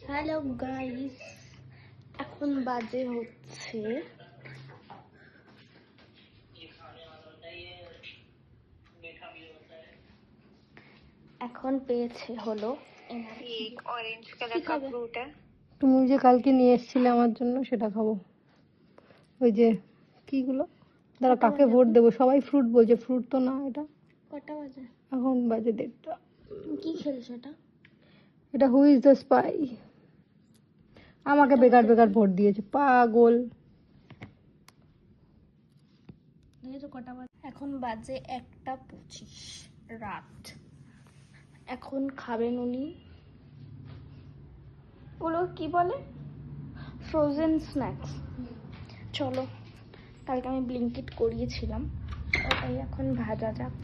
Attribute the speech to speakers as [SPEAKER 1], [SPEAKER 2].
[SPEAKER 1] Hello guys, এখন বাজে হচ্ছে এখন পেয়েছে হলো
[SPEAKER 2] ऑरेंज कलर का फ्रूट है।
[SPEAKER 3] তুমি যে কালকে নিয়ে এসেছিলে আমার জন্য সেটা খাবো। ওই যে কিগুলো, দাঁড়া কাকে ভোট দেবো, সবাই ফ্রুট বলছে, ফ্রুট তো না এটা।
[SPEAKER 1] কটা বাজে?
[SPEAKER 3] এখন বাজে 1:30।
[SPEAKER 1] তুমি কি খেলছো এটা?
[SPEAKER 3] এটা হু ইজ দ্য স্পাই। আমাকে বেকার বেকার ভোট দিয়েছে, পাগল।
[SPEAKER 1] দেখেছো কটা বাজে? এখন বাজে 1:25 রাত। এখন খাবেন উনি, ওগুলো কি বলে, ফ্রোজেন স্ন্যাক্স। চলো, কালকে আমি ব্লিঙ্কিট করিয়েছিলাম, ওটাই এখন ভাজা যাক।